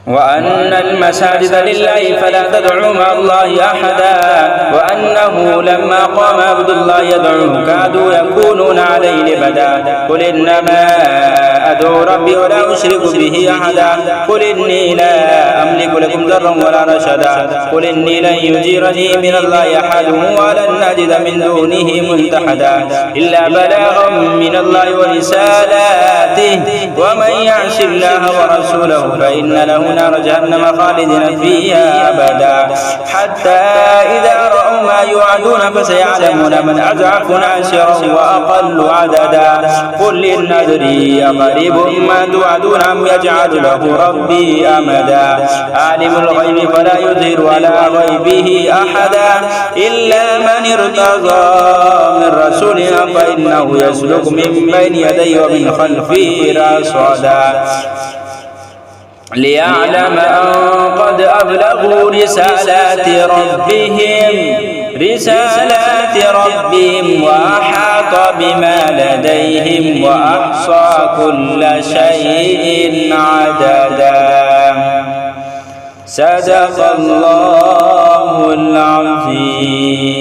وأن المساجد لله فلا تدعوا مع الله أحدا وأنه لما قام عبد الله يدعوه كادوا يكونون عليه لبدا قل إنما أدعو ربي ولا أشرك به أحدا قل إني لا أملك لكم ضرا ولا رشدا قل إني لن يجيرني من الله أحد ولن أجد من دونه ملتحدا إلا بلاغا من الله ورسالاته ومن يعص الله ورسوله فإن له نار جهنم خالدين فيها أبدا حتى إذا رأوا ما يوعدون فسيعلمون من أضعف ناصرا وأقل عددا قل إن أدري أقريب ما توعدون أم يجعل له ربي أمدا عالم الغيب فلا يظهر على غيبه أحدا إلا من ارتضى من رسول فإنه يسلك من بين يديه ومن خلفه رصدا ليعلم أن قد أبلغوا رسالات ربهم وأحاط بما لديهم وأحصى كل شيء عددا صدق الله العظيم.